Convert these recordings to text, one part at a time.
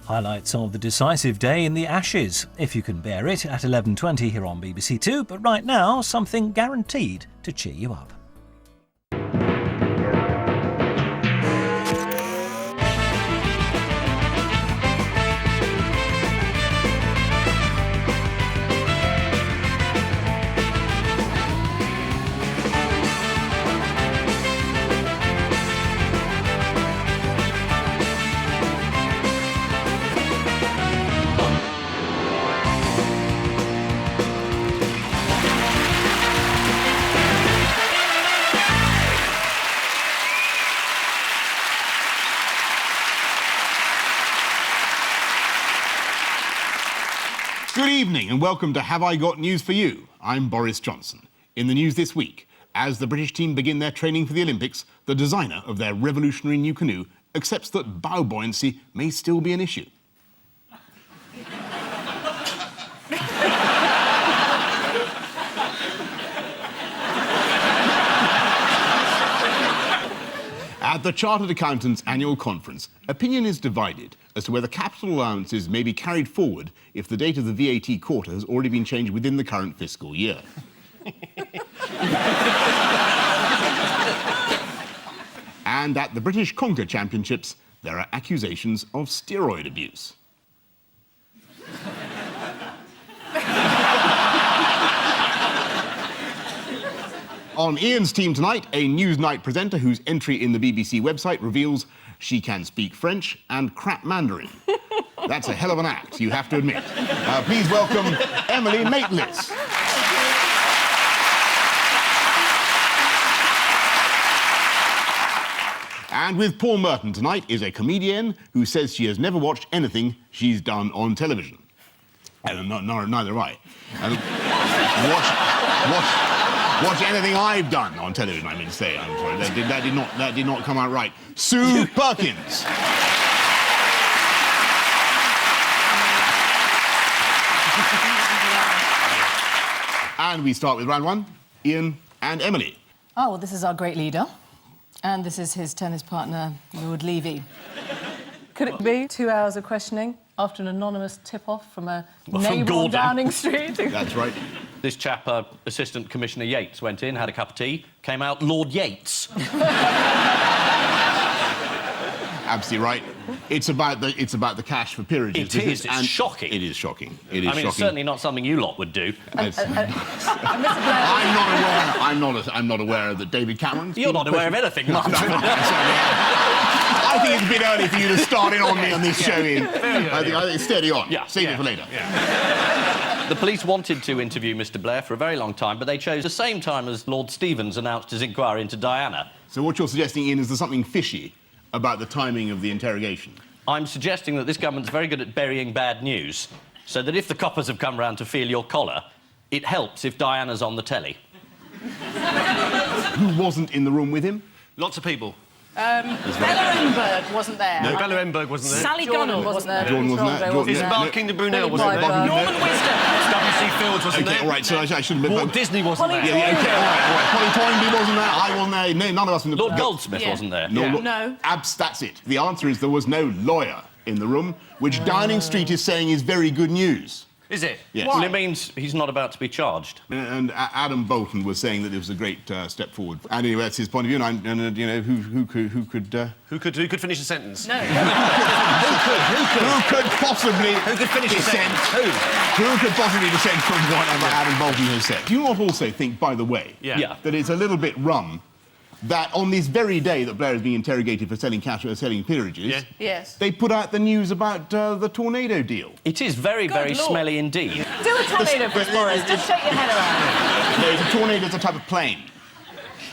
Highlights of the decisive day in the Ashes, if you can bear it, at 11:20 here on BBC Two. But right now, something guaranteed to cheer you up. Good evening and welcome to Have I Got News For You? I'm Boris Johnson. In the news this week, as the British team begin their training for the Olympics, the designer of their revolutionary new canoe accepts that bow buoyancy may still be an issue. At the Chartered Accountants' annual conference, opinion is divided as to whether capital allowances may be carried forward if the date of the VAT quarter has already been changed within the current fiscal year. And at the British Conquer Championships, there are accusations of steroid abuse. On Ian's team tonight, a Newsnight presenter whose entry in the BBC website reveals she can speak French and crap Mandarin. That's a hell of an act, you have to admit. Please welcome Emily Maitlis. And with Paul Merton tonight is a comedian who says she has never watched anything she's done on television. Neither have I. Watch anything I've done on television, I mean to say. I'm sorry, that did not come out right. Sue Perkins. And we start with round one, Ian and Emily. Oh, well, this is our great leader. And this is his tennis partner, Lord Levy. Could it be 2 hours of questioning after an anonymous tip-off from a neighbour on Downing Street? That's right. This chap, Assistant Commissioner Yates, went in, had a cup of tea, came out Lord Yates. Absolutely right. It's about the cash for peerages. It is. It's shocking. It is shocking. It is I mean, shocking. it's certainly not something you lot would do. I'm not aware that David Cameron's... You're not aware of anything, No, I think it's a bit early for you to start in on me on this show, Ian. I think it's steady on. Yeah. Save it for later. Yeah. The police wanted to interview Mr. Blair for a very long time, but they chose the same time as Lord Stevens announced his inquiry into Diana. So what you're suggesting, Ian, is there's something fishy about the timing of the interrogation? I'm suggesting that this government's very good at burying bad news, so that if the coppers have come round to feel your collar, it helps if Diana's on the telly. Who wasn't in the room with him? Lots of people. Bella Enberg wasn't there. No, Bella Enberg wasn't there. Sally Gunnell wasn't there. Jordan wasn't there. Isabel Kinder-Brunel wasn't there. Norman Wisdom. W.C. Fields wasn't there. All right, so I shouldn't have... Walt Disney wasn't there. Yeah, okay, all right. Polly Toynbee wasn't there. I wasn't there. No, none of us... Lord Goldsmith wasn't there. No. That's it. The answer is there was no lawyer in the room, which Downing Street is saying is very good news. Is it? Yes. Well, it means he's not about to be charged. And Adam Bolton was saying that it was a great step forward. And anyway, that's his point of view. And you know, who could finish a sentence? No. Who could possibly... Who could finish a sentence? Who could possibly dissent from what Adam Bolton has said? Do you not also think, by the way, Yeah. that it's a little bit rum that on this very day that Blair is being interrogated for selling cash or selling peerages, Yes. they put out the news about the tornado deal? It is very, very Lord. smelly indeed. Do a tornado for us, Boris. Just shake your head around. No, a tornado is a type of plane.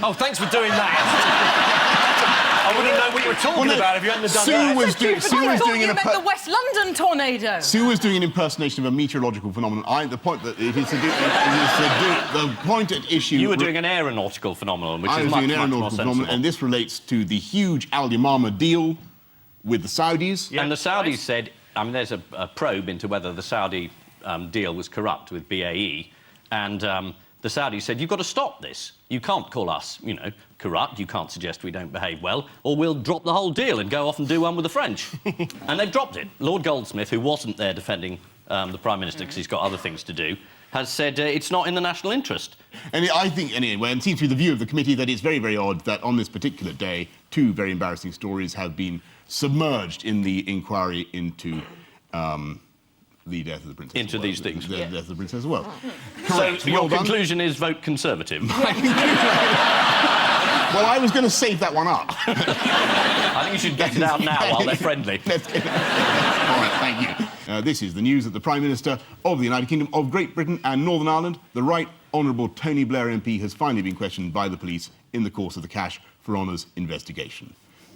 Oh, thanks for doing that. I wouldn't know what you were talking about if you hadn't done that. Sue was doing you meant the West London tornado. Sue was doing an impersonation of a meteorological phenomenon. The point that it is to do, the point at issue... You were doing an aeronautical phenomenon, which is much more sensible. And this relates to the huge Al Yamama deal with the Saudis. Yeah. And the Saudis said... I mean, there's a probe into whether the Saudi deal was corrupt with BAE, and the Saudis said, you've got to stop this. You can't call us, you know, corrupt. You can't suggest we don't behave well, or we'll drop the whole deal and go off and do one with the French. And they've dropped it. Lord Goldsmith, who wasn't there defending the Prime Minister because he's got other things to do, has said it's not in the national interest. And I think, anyway, and it seems to be the view of the committee that it's very, very odd that on this particular day, 2 very embarrassing stories have been submerged in the inquiry into the death of the princess. Into these things. The death of the princess as well. So your conclusion is vote Conservative? Well, I was going to save that one up. I think you should get it out now while they're friendly. All right, thank you. This is the news that the Prime Minister of the United Kingdom of Great Britain and Northern Ireland, the Right Honourable Tony Blair MP, has finally been questioned by the police in the course of the Cash for Honours investigation.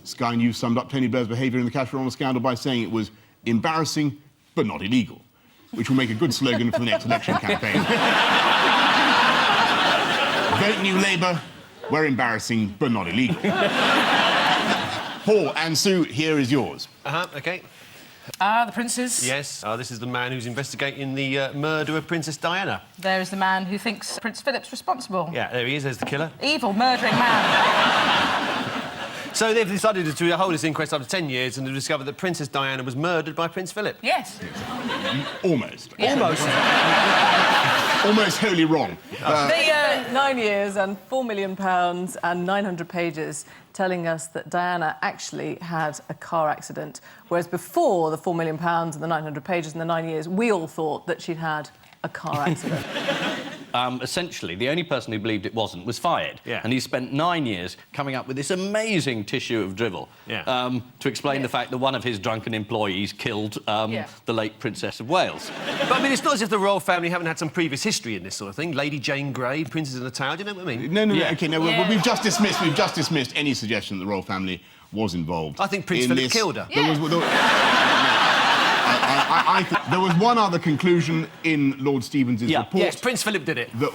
Sky News summed up Tony Blair's behaviour in the Cash for Honours scandal by saying it was embarrassing but not illegal, which will make a good slogan for the next election campaign. Vote New Labour, we're embarrassing but not illegal. Paul and Sue, here is yours. OK. The princes. Yes, this is the man who's investigating the murder of Princess Diana. There is the man who thinks Prince Philip's responsible. Yeah, there he is, there's the killer. Evil, murdering man. So they've decided to hold this inquest after 10 years and to discover that Princess Diana was murdered by Prince Philip. Yes. Almost. Yeah. Almost. Almost wholly wrong. 9 years and £4 million and 900 pages telling us that Diana actually had a car accident, whereas before the £4 million and the 900 pages and the 9 years, we all thought that she'd had a car accident. Essentially, the only person who believed it wasn't was fired. Yeah. And he spent 9 years coming up with this amazing tissue of drivel to explain the fact that one of his drunken employees killed the late Princess of Wales. But, I mean, it's not as if the royal family haven't had some previous history in this sort of thing. Lady Jane Grey, Princess in the Tower, do you know what I mean? No, OK, no, we've just dismissed any suggestion that the royal family was involved. I think Prince Philip killed her. I think there was one other conclusion in Lord Stevens' report. Yes, Prince Philip did it. That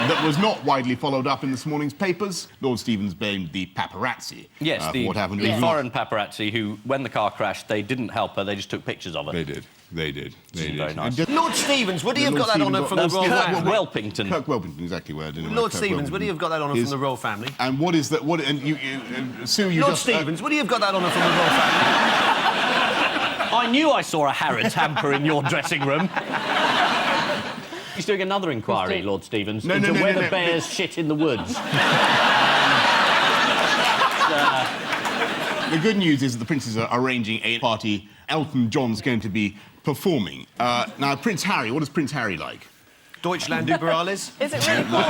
that was not widely followed up in this morning's papers. Lord Stevens blamed the paparazzi for what happened. The foreign paparazzi who, when the car crashed, they didn't help her, they just took pictures of her. They did. Very nice. Lord Stevens, would he have got that honour from the royal family? Welpington. Kirk Welpington, exactly where I didn't know. Lord Stevens, would he have got that honour from the royal family? And what is that? Sue, you Lord just... Stevens, would he have got that honour from the royal family? I knew I saw a Harrods hamper in your dressing room. He's doing another inquiry, Lord Stevens, into whether bears shit in the woods. The good news is that the princes are arranging a party. Elton John's going to be performing. Now, Prince Harry, what is Prince Harry like? Deutschland über alles? Is it really cool,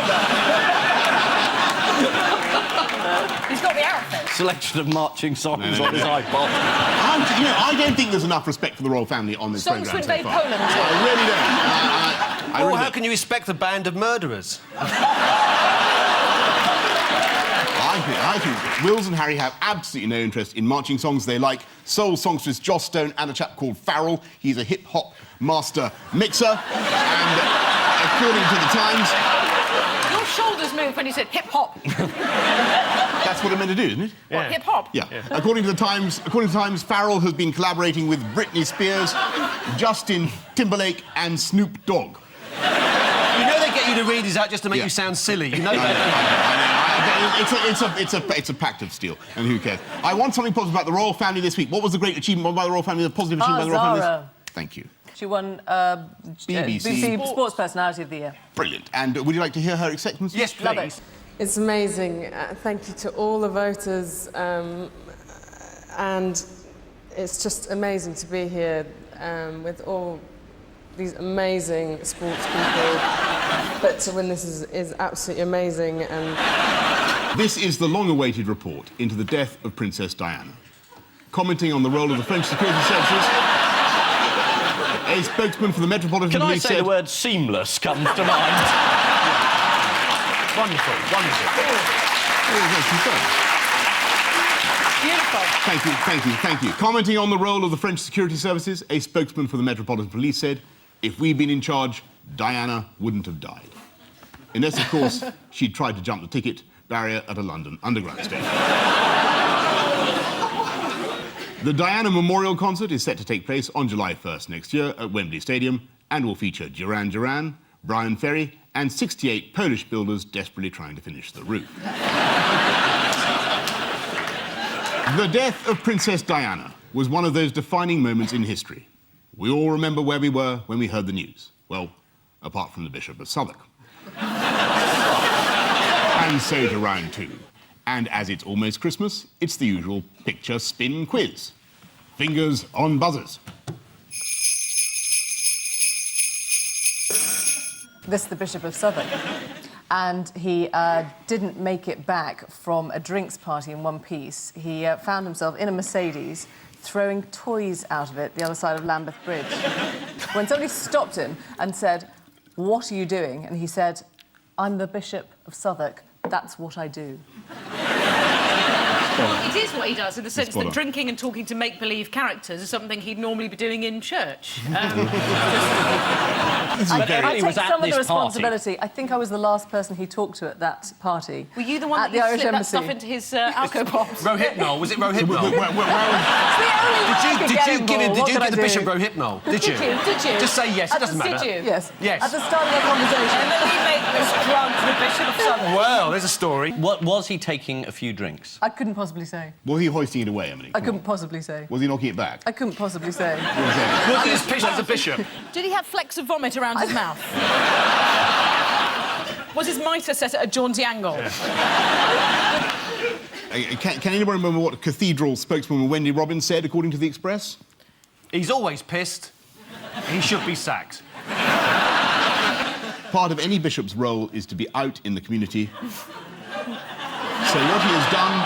He's got the outfit. Selection of marching songs on his iPod. I don't think there's enough respect for the royal family on this Songs programme to invade Poland. I really don't. How can you respect a band of murderers? I think Wills and Harry have absolutely no interest in marching songs. They like soul songstress Joss Stone and a chap called Farrell. He's a hip-hop master mixer. And according to the Times... Your shoulders moved when you said hip-hop. That's what I meant to do, isn't it? What, hip-hop? Yeah. According to the Times, Farrell has been collaborating with Britney Spears, Justin Timberlake and Snoop Dogg. You know they get you to read these out just to make you sound silly. You know that? It's a pact of steel, and who cares? I want something positive about the royal family this week. What was the great achievement by the royal family, the positive achievement by the royal family? Zara. Thank you. She won BBC Sports Personality of the Year. Brilliant. And would you like to hear her acceptance? Yes, please. Love it. It's amazing. Thank you to all the voters. And it's just amazing to be here with all these amazing sports people. But to win this is absolutely amazing. And this is the long-awaited report into the death of Princess Diana. Commenting on the role of the French security services, a spokesman for the Metropolitan Police said... Can I say the word seamless comes to mind? Wonderful. Beautiful. Thank you. Commenting on the role of the French security services, a spokesman for the Metropolitan Police said, if we'd been in charge, Diana wouldn't have died. Unless, of course, she'd tried to jump the ticket barrier at a London Underground station. The Diana Memorial Concert is set to take place on July 1st next year at Wembley Stadium and will feature Duran Duran, Brian Ferry and 68 Polish builders desperately trying to finish the roof. The death of Princess Diana was one of those defining moments in history. We all remember where we were when we heard the news. Well, apart from the Bishop of Southwark. And so to round two. And as it's almost Christmas, it's the usual picture spin quiz. Fingers on buzzers. This is the Bishop of Southwark. And he didn't make it back from a drinks party in one piece. He found himself in a Mercedes throwing toys out of it the other side of Lambeth Bridge. When somebody stopped him and said, "What are you doing?" And he said, "I'm the Bishop of Southwark. That's what I do." Well, it is what he does, in the sense that drinking and talking to make-believe characters is something he'd normally be doing in church. I take some of the responsibility. I think I was the last person he talked to at that party. Were you the one that slipped that stuff into his alco pops? Rohypnol, was it Rohypnol? Did you give the bishop Rohypnol? Did you? Did you? Just say yes, it doesn't matter. Did you? Yes. Yes. At the start of our conversation. And then he made this drug to the Bishop of Southwark. Well, there's a story. What was he taking a few drinks? I couldn't possibly say. Was he hoisting it away, Emily? I couldn't possibly say. Was he knocking it back? I couldn't possibly say. Was he as pissed as a bishop? Did he have flecks of vomit around his mouth? Was his mitre set at a jaunty angle? Can anyone remember what Cathedral spokeswoman Wendy Robbins said, according to The Express? He's always pissed. He should be sacked. Part of any bishop's role is to be out in the community. So what he has done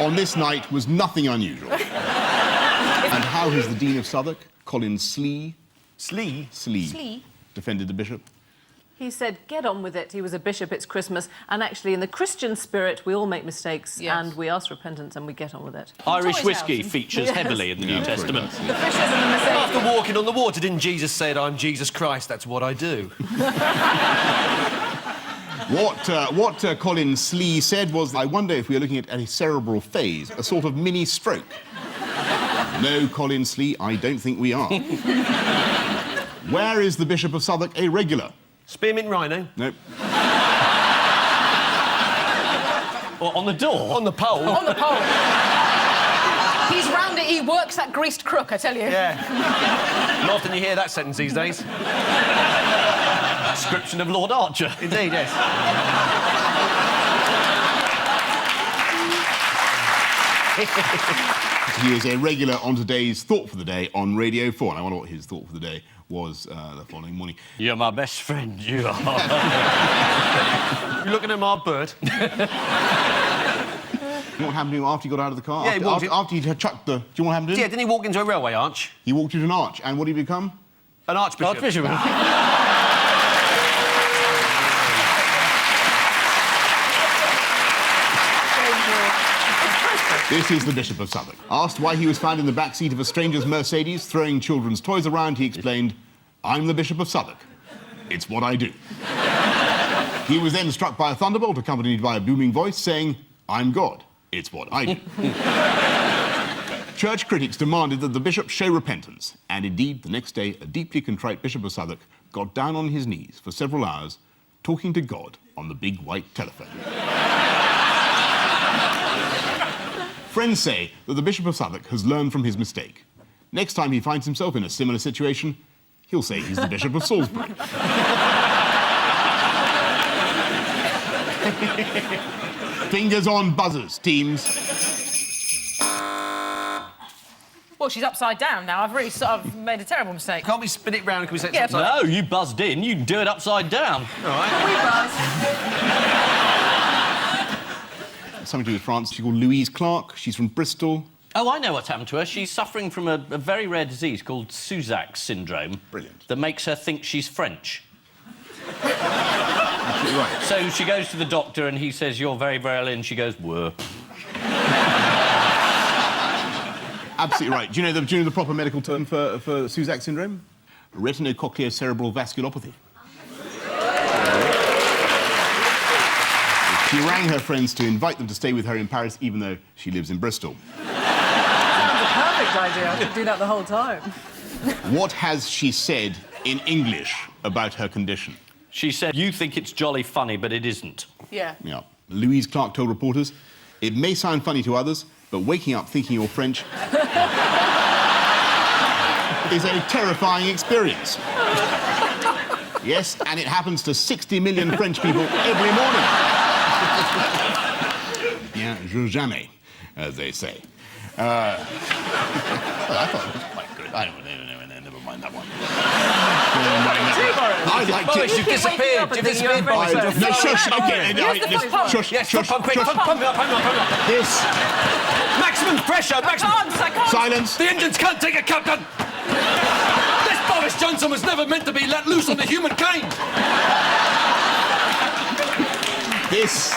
on this night was nothing unusual. And how has the Dean of Southwark, Colin Slee, defended the bishop? He said, "Get on with it. He was a bishop, it's Christmas. And actually, in the Christian spirit, we all make mistakes and we ask repentance and we get on with it." Irish whiskey features heavily in the New Testament. The fishers and the Mercedes. After walking on the water, didn't Jesus say, "I'm Jesus Christ, that's what I do"? What Colin Slee said was, "I wonder if we are looking at a cerebral phase, a sort of mini stroke." No, Colin Slee, I don't think we are. Where is the Bishop of Southwark a regular? Spearmint Rhino? Nope. Or on the door? On the pole? On the pole. He's round it, he works that greased crook, I tell you. Yeah. Not often you hear that sentence these days. Description of Lord Archer. Indeed, yes. He is a regular on today's Thought for the Day on Radio 4. And I wonder what his Thought for the Day was the following morning. You're my best friend, you are. You're looking at my bird. You know what happened to him after he got out of the car? Yeah, after he had chucked the... Do you know what happened to him? Yeah, didn't he walk into a railway arch? He walked into an arch, and what did he become? An archbishop. Archbishop. This is the Bishop of Southwark. Asked why he was found in the back seat of a stranger's Mercedes throwing children's toys around, he explained, "I'm the Bishop of Southwark. It's what I do." He was then struck by a thunderbolt accompanied by a booming voice saying, "I'm God. It's what I do." Church critics demanded that the bishop show repentance, and indeed, the next day, a deeply contrite Bishop of Southwark got down on his knees for several hours, talking to God on the big white telephone. Friends say that the Bishop of Southwark has learned from his mistake. Next time he finds himself in a similar situation, he'll say he's the Bishop of Salisbury. Fingers on buzzers, teams. Well, she's upside down now. I've really sort of made a terrible mistake. Can't we spin it round? Can we say Yeah, something? No, you buzzed in. You can do it upside down. All right. We buzzed. Something to do with France. She's called Louise Clark. She's from Bristol. Oh, I know what's happened to her. She's suffering from a very rare disease called Suzak syndrome. Brilliant. That makes her think she's French. Absolutely right. So she goes to the doctor and he says, "You're very, very ill," and she goes, "Whoa." Absolutely right. Do you know the proper medical term for Suzak syndrome? Retinocochlear cerebral vasculopathy. She rang her friends to invite them to stay with her in Paris, even though she lives in Bristol. Sounds a perfect idea. I could do that the whole time. What has she said in English about her condition? She said, you think it's jolly funny, but it isn't. Yeah. Yeah. Louise Clark told reporters, it may sound funny to others, but waking up thinking you're French is a terrifying experience. Yes, and it happens to 60 million French people every morning. Bien, jour jamais, as they say. Well, I thought it was quite good. I don't know, never mind that one. I'd like to... Boris, you've disappeared. You've disappeared, Boris. No, shush, okay. Shush, Yes, shush, pump it up, pump it up. This... Maximum pressure, maximum... I can't. Silence. The engines can't take it, Captain! This Boris Johnson was never meant to be let loose on the humankind! This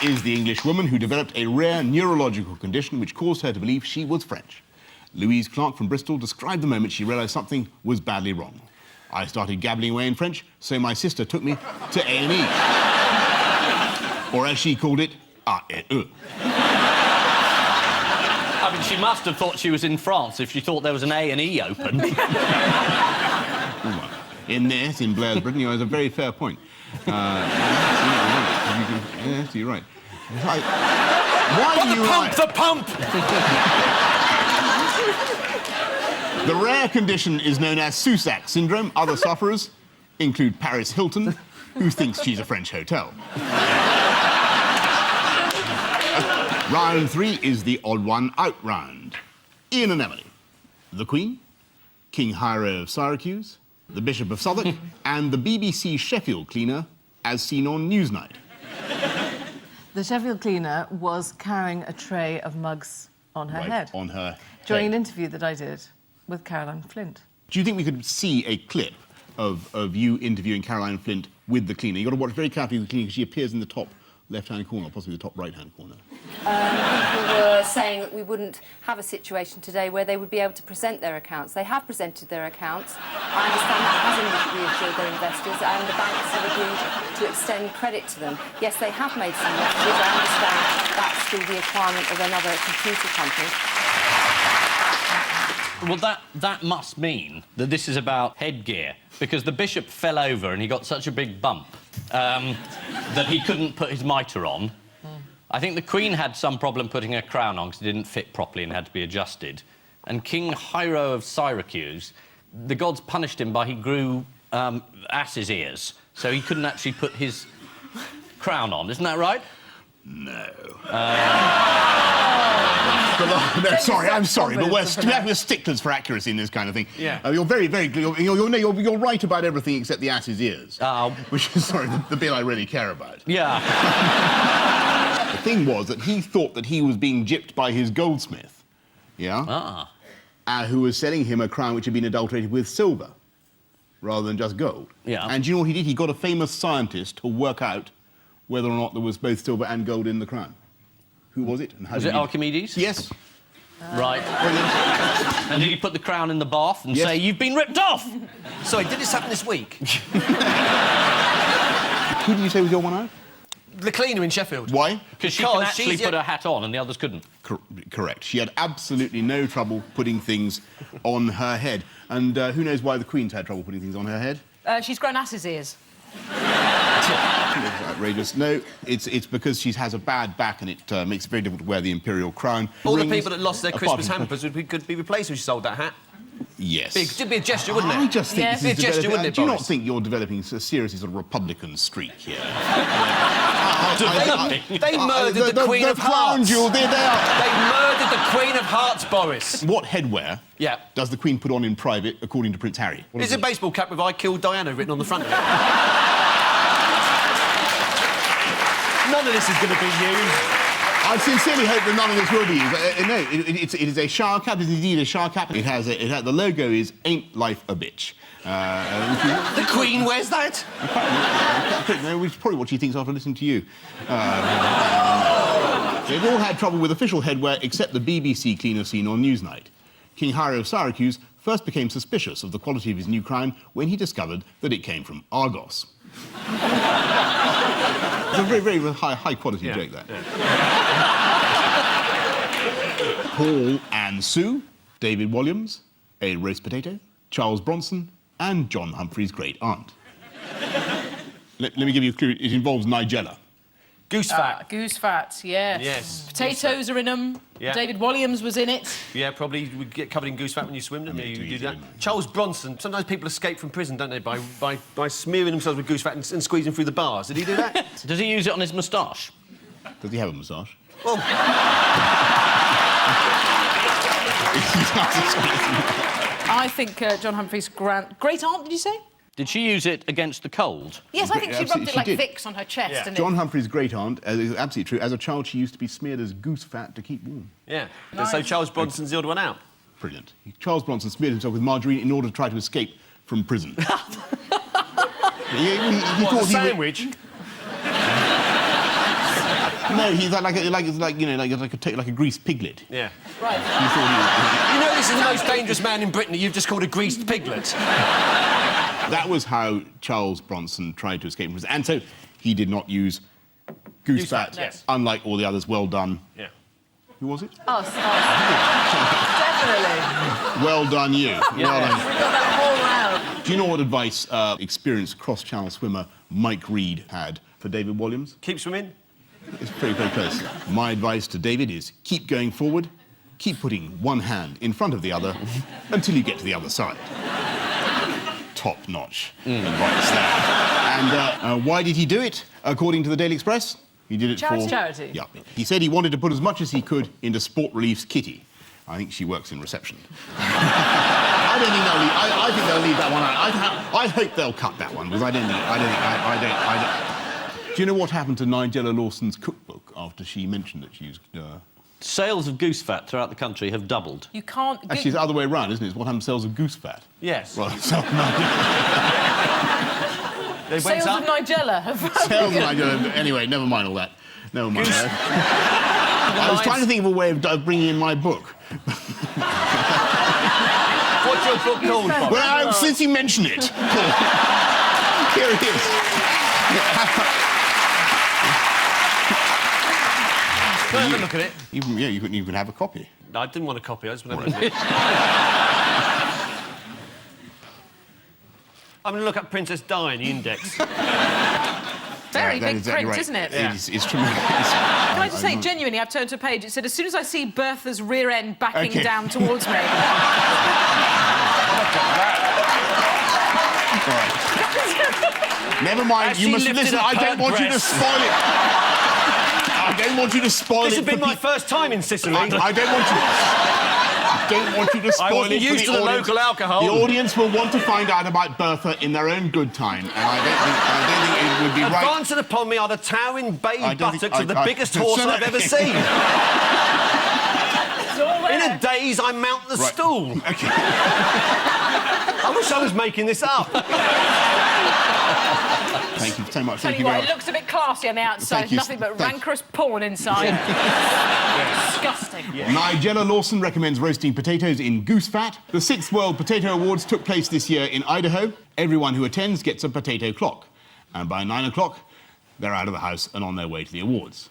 is the English woman who developed a rare neurological condition which caused her to believe she was French. Louise Clark from Bristol described the moment she realised something was badly wrong. I started gabbling away in French, so my sister took me to A&E. Or as she called it, A&E. I mean, she must have thought she was in France if she thought there was an A&E open. In this, in Blair's Britain, has a very fair point. Yes, you're right. Why do you Pump the pump! The rare condition is known as Soussac syndrome. Other sufferers include Paris Hilton, who thinks she's a French hotel. Round 3 is the odd one out round. Ian and Emily, the Queen, King Hiero of Syracuse, the Bishop of Southwark, and the BBC Sheffield cleaner, as seen on Newsnight. The Sheffield cleaner was carrying a tray of mugs on her head. On her during head. an interview that I did with Caroline Flint. Do you think we could see a clip of you interviewing Caroline Flint with the cleaner? You've got to watch very carefully with the cleaner because she appears in the top left-hand corner, possibly the top right-hand corner. People were saying that we wouldn't have a situation today where they would be able to present their accounts. They have presented their accounts. I understand that hasn't reassured their investors, and the banks have agreed to extend credit to them. Yes, they have made some messages. I understand that's through the acquirement of another computer company. Well, that must mean that this is about headgear, because the bishop fell over and he got such a big bump that he couldn't put his mitre on. I think the Queen had some problem putting her crown on because it didn't fit properly and had to be adjusted. And King Hiero of Syracuse, the gods punished him by he grew ass's ears, so he couldn't actually put his crown on. Isn't that right? No. No, sorry, I'm sorry, but we're sticklers for accuracy in this kind of thing. Yeah. You're very, very... You're right about everything except the ass's ears. Which is, sorry, the bit I really care about. Yeah. The thing was that he thought that he was being gypped by his goldsmith, yeah? Who was selling him a crown which had been adulterated with silver, rather than just gold. Yeah. And do you know what he did? He got a famous scientist to work out whether or not there was both silver and gold in the crown. Who was it? And how Was it Archimedes? Yes. Right. Brilliant. And did he put the crown in the bath and say, you've been ripped off? Sorry, did this happen this week? Who did you say was your one out? The cleaner in Sheffield. Why? Because she can actually put her hat on and the others couldn't. Correct. She had absolutely no trouble putting things on her head. And who knows why the Queen's had trouble putting things on her head? She's grown ass's ears. It's outrageous. No, it's because she has a bad back and it makes it very difficult to wear the imperial crown. All Rings, the people that lost their Christmas hampers could be replaced when she sold that hat. Yes. It'd be a gesture, wouldn't it? I just think Yes. this is It'd be a gesture, wouldn't it, Do you not Boris? think you're developing a seriously sort of Republican streak here? They murdered the Queen of crown Hearts. jewel, there they are. They murdered the Queen of Hearts, Boris. What headwear does the Queen put on in private, according to Prince Harry? It's a baseball cap with "I killed Diana" written on the front of it. None of this is going to be used. I sincerely hope that none of this will be used. No, it is a shower cap. It's indeed a shower cap. The logo is "Ain't Life a Bitch." The Queen wears that? Which is probably what she thinks after listening to you. They've all had trouble with official headwear except the BBC cleaner seen on Newsnight. King Hiero of Syracuse first became suspicious of the quality of his new crown when he discovered that it came from Argos. It's a very, very high-quality joke, that. Yeah. Paul and Sue, David Williams, a roast potato, Charles Bronson, and John Humphrey's great-aunt. Let me give you a clue. It involves Nigella. Goose fat. Goose fat, yes. Yes. Potatoes are in them. Yeah. David Williams was in it. Yeah, probably would get covered in goose fat when you swim, don't you? too You do easy, that. wouldn't you? Charles Bronson. Sometimes people escape from prison, don't they, by smearing themselves with goose fat and squeezing through the bars. Did he do that? Does he use it on his moustache? Does he have a moustache? Well, I think John Humphrey's great aunt, did you say? Did she use it against the cold? Yes, I think she rubbed it She like did. Vicks on her chest. Yeah. And John Humphrey's great aunt, is absolutely true. As a child, she used to be smeared as goose fat to keep warm. yeah. Nice. So Charles Bronson's the odd one out. Brilliant. Charles Bronson smeared himself with margarine in order to try to escape from prison. he What, thought a he would- sandwich? No, he's like a greased piglet. Yeah. Right. He thought You know this is the most dangerous man in Britain that you've just called a greased piglet. that was how Charles Bronson tried to escape from prison. And so he did not use goose fat, yes. unlike all the others. Well done. Yeah. Who was it? Oh, definitely. Well done, you. Well done. We got that whole round. Do you know what advice experienced cross-channel swimmer Mike Reed had for David Williams? Keep swimming. It's pretty, very close. My advice to David is keep going forward, keep putting one hand in front of the other until you get to the other side. Top-notch advice there. And why did he do it, according to the Daily Express? He did it Charity. for... Charity. Yeah. He said he wanted to put as much as he could into Sport Relief's kitty. I think she works in reception. I don't think they'll leave... I think they'll leave that one out. I hope they'll cut that one, because I don't... Do you know what happened to Nigella Lawson's cookbook after she mentioned that she used... Sales of goose fat throughout the country have doubled. You can't... Actually, it's the other way around, isn't it? It's what happened to sales of goose fat. Yes. Right, so... They went Sales up. of Nigella have... Sales of Nigella... Anyway, never mind all that. Never mind that. I was trying to think of a way of bringing in my book. What's your book called, Bob? Well, since you mention it, here it is. Have a look at it. You can have a copy. No, I didn't want a copy. I just want to have a look. I'm going to look up Princess Di in the index. Very That big is exactly print, right. isn't it? Yeah. It's tremendous. Can I just say, genuinely, I've turned to a page, it said, as soon as I see Bertha's rear end backing Okay. down towards me... Never mind. As You she must lifted listen. up I don't her want you to breast. spoil it. I don't want you to spoil This it. has been for my first time in Sicily. I don't want you. I don't want you to spoil wasn't it for used the to the audience. local alcohol. The audience will want to find out about Bertha in their own good time, and I don't think it would be right. Advancing upon me are the towering bay I don't think- buttocks of the I- biggest horse I've ever seen. In a daze, I mount the Right. stool. Okay. I wish I was making this up. Thank you so much. Tell Thank you you what, very it much. looks a bit classy on the outside, Thank you. nothing but Thank- rancorous porn inside. Disgusting. Nigella Lawson recommends roasting potatoes in goose fat. The 6th World Potato Awards took place this year in Idaho. Everyone who attends gets a potato clock. And by 9 o'clock, they're out of the house and on their way to the awards.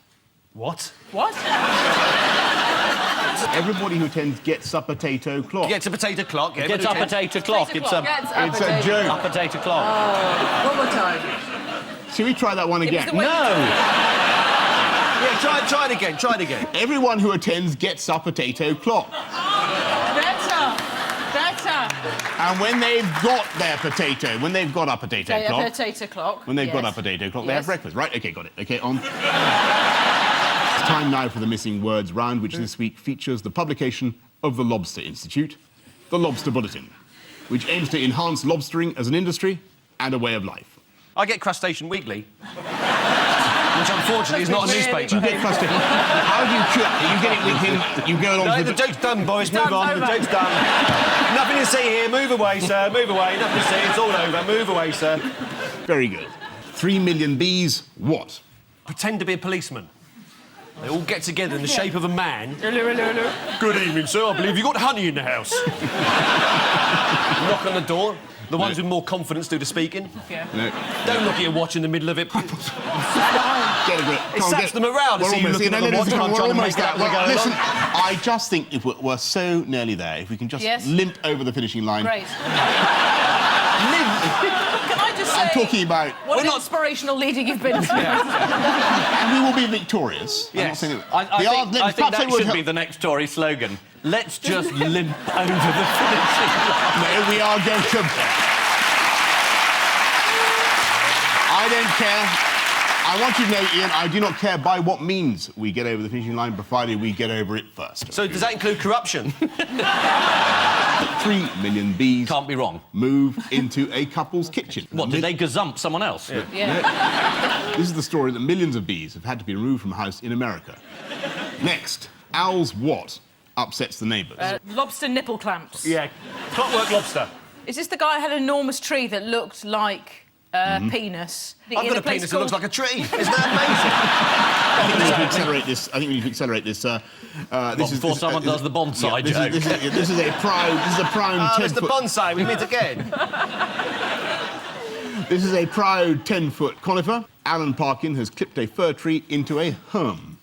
What? What? Everybody who attends gets a potato clock. Gets a potato clock. Yeah, Get but up potato clock. It's clock. a Gets It's a joke. up potato clock. One more time. Shall we try that one again? the way- No! Yeah, try it again. Try it again. Everyone who attends gets a potato clock. Better. Better. And when they've got their potato, when they've got a potato Say a clock, potato clock. when they've got a Yes. potato clock, they have Yes. breakfast. Right, OK, got it. OK, on. It's time now for the Missing Words round, which this week features the publication of the Lobster Institute, the Lobster Bulletin, which aims to enhance lobstering as an industry and a way of life. I get Crustacean Weekly, which unfortunately is not a Do you newspaper. get frustrated? How do you check? You get it with him, you go along No, to the joke's done, boys. Move Done's on. The over. joke's done. Nothing to see here. Move away, sir. Move away. Nothing to see. It's all over. Move away, sir. Very good. 3 million bees, what? Pretend to be a policeman. They all get together in the shape of a man. Hello, hello, hello. Good evening, sir. I believe you've got honey in the house. Knock on the door. The ones with more confidence do the speaking. Yeah. No. Don't look at your watch in the middle of it. Get a grip. It saps the morale to We're see you almost- looking at the watch. we're I'm trying to almost make it up there. as we Well, go listen, along. I just think if we're so nearly there, if we can just Yes. limp over the finishing line. Great. Can I just say, I'm talking about... what an inspirational leader you've been. And we will be victorious. Yes. I'm not saying I think that should be the next Tory slogan. Let's just limp over the finishing line. No, we are going to... I don't care. I want you to know, Ian, I do not care by what means we get over the finishing line, provided we get over it first. So does that include corruption? 3 million bees... Can't be wrong. ...move into a couple's kitchen. What, did they gazump someone else? Yeah. This is the story that millions of bees have had to be removed from a house in America. Next, owls what upsets the neighbours? Lobster nipple clamps. Yeah, clockwork lobster. Is this the guy who had an enormous tree that looked like a penis? I've got a penis that looks like a tree. Isn't that amazing? I think we need to accelerate this. Before someone does the bonsai joke. This is a proud 10 It's the foot... bonsai, we meet again. This is a proud 10-foot conifer. Alan Parkin has clipped a fir tree into a herm.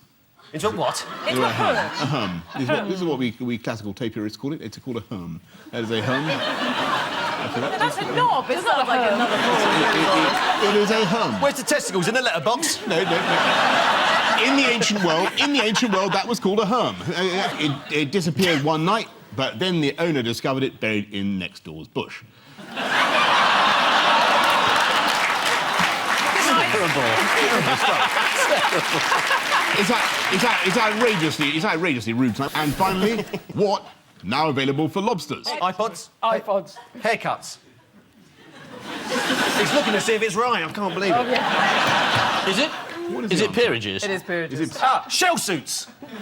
Into a what? Into a herm. A herm. This is what we classical tapiarists call it. It's called a herm. That is a herm. That's a knob. It's not like another ball. It is a herm. Where's the testicles? In the letterbox? No. In the ancient world, that was called a herm. It disappeared one night, but then the owner discovered it buried in next door's bush. It's outrageously rude. And finally, what? Now available for lobsters. iPods? Haircuts. He's looking to see if it's right. I can't believe it. Yeah. Is it? Is it peerages? It is peerages. Shell suits. Brilliant.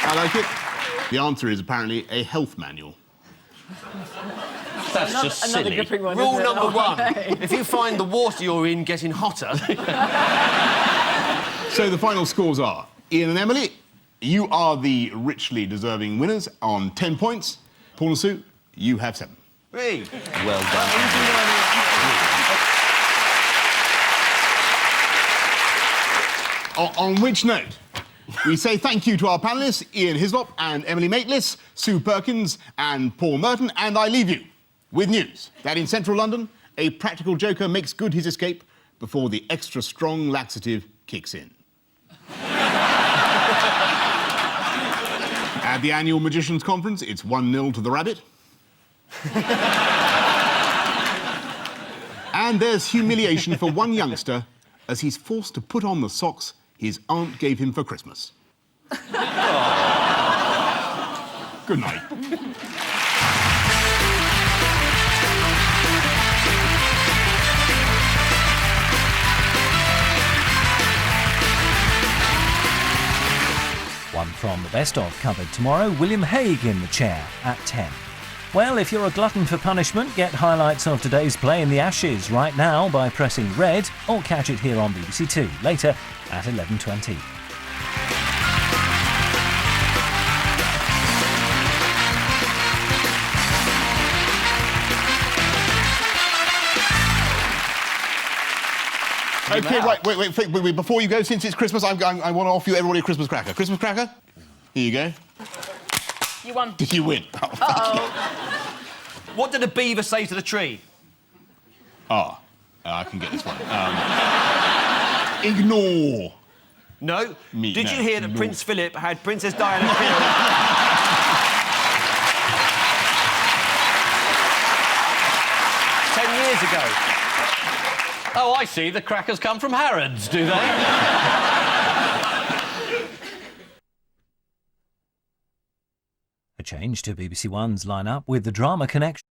I like it. The answer is apparently a health manual. That's just Another silly. gripping one, Rule isn't it? number one. Okay. If you find the water you're in getting hotter... So the final scores are, Ian and Emily, you are the richly deserving winners on 10 points. Paul and Sue, you have 7. Hey. Well done. On which note, we say thank you to our panellists, Ian Hislop and Emily Maitlis, Sue Perkins and Paul Merton, and I leave you with news that in central London, a practical joker makes good his escape before the extra strong laxative kicks in. At the annual Magicians' Conference, it's 1-0 to the rabbit. And there's humiliation for one youngster as he's forced to put on the socks his aunt gave him for Christmas. Good night. One from the best of covered tomorrow, William Hague in the chair at 10. Well, if you're a glutton for punishment, get highlights of today's play in the Ashes right now by pressing red, or catch it here on BBC Two later at 11:20. OK, wait, before you go, since it's Christmas, I want to offer you everybody a Christmas cracker. Christmas cracker? Here you go. You won. Did you win? What did a beaver say to the tree? I can get this one. Ignore. No. Me, Did no, you hear that ignore. Prince Philip had Princess Diana killed? 10 years ago. Oh, I see. The crackers come from Harrods, do they? A change to BBC One's lineup with the drama connection.